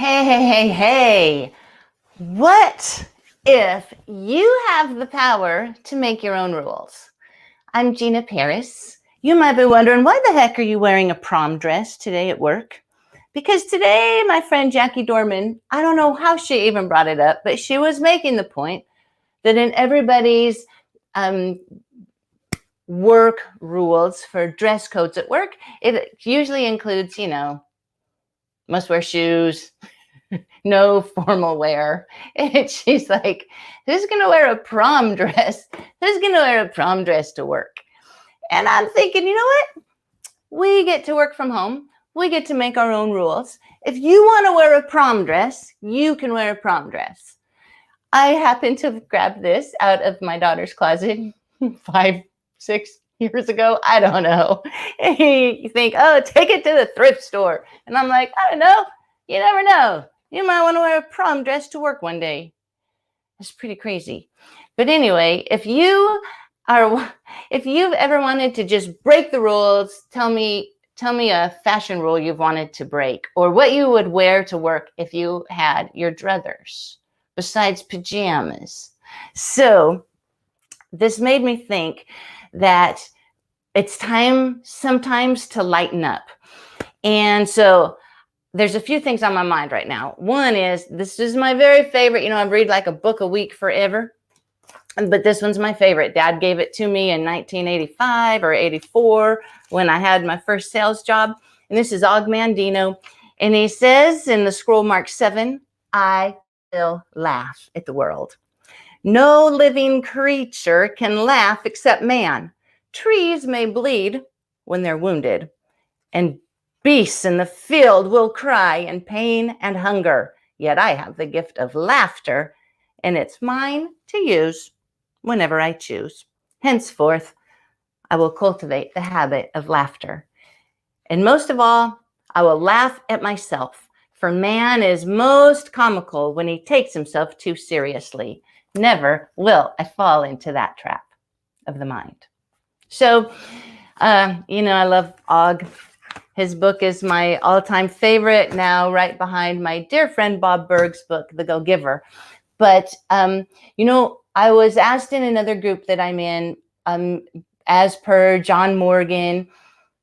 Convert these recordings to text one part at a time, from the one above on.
Hey. What if you have the power to make your own rules? I'm Gina Paris. You might be wondering, why the heck are you wearing a prom dress today at work? Because today, my friend Jackie Dorman, I don't know how she even brought it up, but she was making the point that in everybody's work rules for dress codes at work, it usually includes, must wear shoes, no formal wear. And she's like, who's going to wear a prom dress? Who's going to wear a prom dress to work? And I'm thinking, you know what? We get to work from home. We get to make our own rules. If you want to wear a prom dress, you can wear a prom dress. I happen to have grabbed this out of my daughter's closet 5, 6 years ago. I don't know. You think, oh, take it to the thrift store. And I'm like, I don't know. You never know. You might want to wear a prom dress to work one day. It's pretty crazy. But anyway, if you've ever wanted to just break the rules, tell me a fashion rule you've wanted to break, or what you would wear to work if you had your druthers besides pajamas. So this made me think that it's time sometimes to lighten up. And so there's a few things on my mind right now. One is, this is my very favorite. I read like a book a week forever, but this one's my favorite. Dad gave it to me in 1985 or 84 when I had my first sales job. And this is Mandino. And he says in the scroll mark 7, I will laugh at the world. No living creature can laugh except man. Trees may bleed when they're wounded, and beasts in the field will cry in pain and hunger. Yet I have the gift of laughter, and it's mine to use whenever I choose. Henceforth, I will cultivate the habit of laughter. And most of all, I will laugh at myself, for man is most comical when he takes himself too seriously. Never will I fall into that trap of the mind. So, I love Og. His book is my all-time favorite now, right behind my dear friend Bob Berg's book, The Go-Giver. But, I was asked in another group that I'm in, as per John Morgan,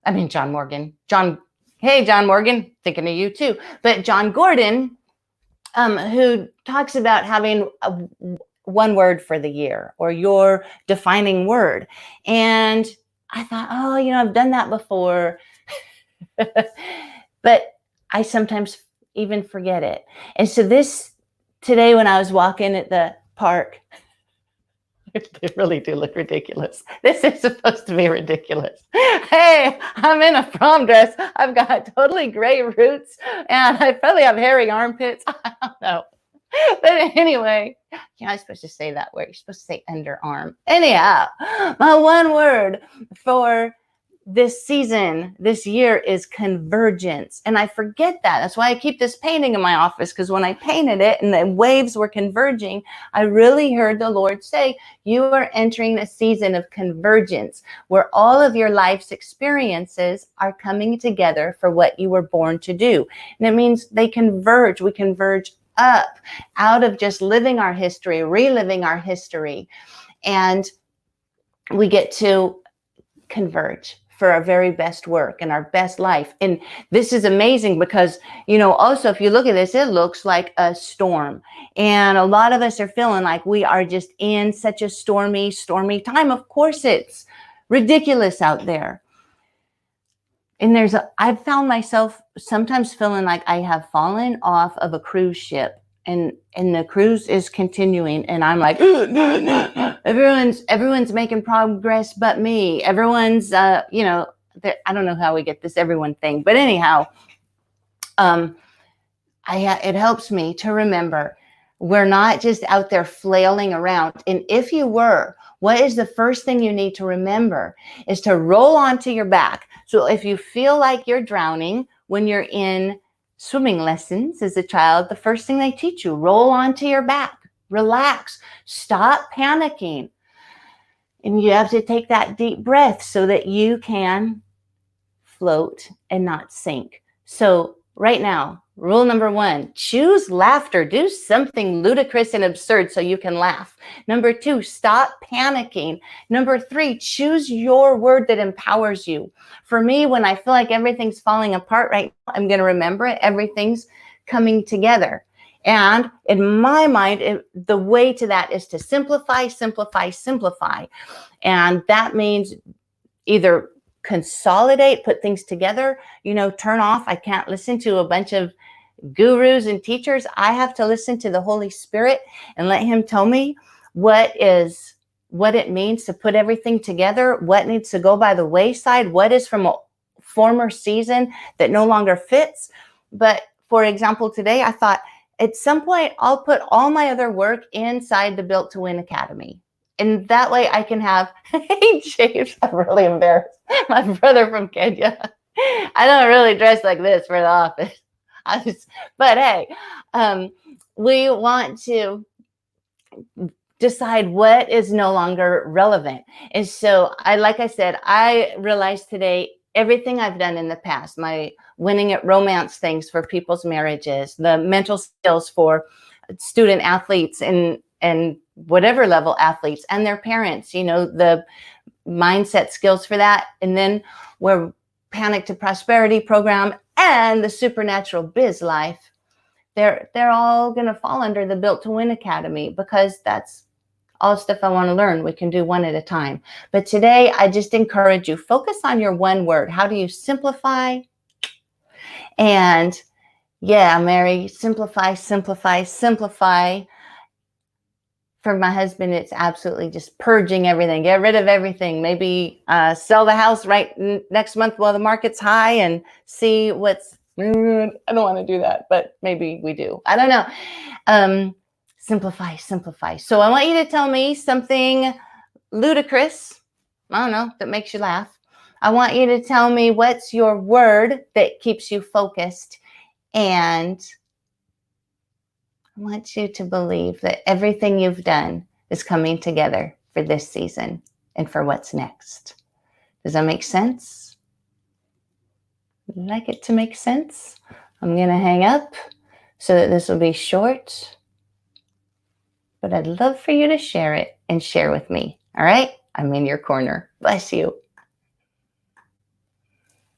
thinking of you too, but John Gordon, who talks about having one word for the year, or your defining word. And I thought, I've done that before. But I sometimes even forget it. And so today when I was walking at the park, they really do look ridiculous. This is supposed to be ridiculous. Hey, I'm in a prom dress. I've got totally gray roots, and I probably have hairy armpits. I don't know. But anyway, you're not supposed to say that word. You're supposed to say underarm. Anyhow, my one word for this season, this year, is convergence. And I forget that. That's why I keep this painting in my office, because when I painted it and the waves were converging, I really heard the Lord say, you are entering a season of convergence, where all of your life's experiences are coming together for what you were born to do. And it means they converge. We converge up out of just living our history, reliving our history, and we get to converge for our very best work and our best life. And this is amazing because, also if you look at this, it looks like a storm. And a lot of us are feeling like we are just in such a stormy time. Of course, it's ridiculous out there. And I've found myself sometimes feeling like I have fallen off of a cruise ship, and the cruise is continuing, and I'm like, everyone's making progress but me. Everyone's, I don't know how we get this everyone thing, but anyhow, it helps me to remember we're not just out there flailing around. And if you were, what is the first thing you need to remember is to roll onto your back. So if you feel like you're drowning when you're in swimming lessons as a child, the first thing they teach you, roll onto your back, relax, stop panicking. And you have to take that deep breath so that you can float and not sink. So right now. Rule number 1, choose laughter. Do something ludicrous and absurd so you can laugh. Number 2, stop panicking. Number 3, choose your word that empowers you. For me, when I feel like everything's falling apart right now, I'm going to remember it. Everything's coming together. And in my mind, the way to that is to simplify, simplify, simplify. And that means either consolidate, put things together, turn off. I can't listen to a bunch of gurus and teachers. I have to listen to the Holy Spirit and let him tell me what it means to put everything together, what needs to go by the wayside, what is from a former season that no longer fits. But for example, today I thought at some point I'll put all my other work inside the Built to Win Academy. And that way I can have, hey, James, I'm really embarrassed. My brother from Kenya. I don't really dress like this for the office. But hey, we want to decide what is no longer relevant. And so like I said, I realized today, everything I've done in the past, my winning at romance things for people's marriages, the mental skills for student athletes and whatever level athletes and their parents, the mindset skills for that. And then we're Panic to Prosperity program and the Supernatural Biz Life. They're all going to fall under the Built to Win Academy because that's all stuff I want to learn. We can do one at a time. But today, I just encourage you, focus on your one word. How do you simplify? And yeah, Mary, simplify, simplify, simplify. For my husband, it's absolutely just purging everything, get rid of everything. Maybe sell the house right next month while the market's high and see what's, I don't want to do that, but maybe we do. I don't know. Simplify, simplify. So I want you to tell me something ludicrous, I don't know, that makes you laugh. I want you to tell me what's your word that keeps you focused. And I want you to believe that everything you've done is coming together for this season and for what's next. Does that make sense? Would you like it to make sense? I'm going to hang up so that this will be short. But I'd love for you to share it and share with me. All right? I'm in your corner. Bless you.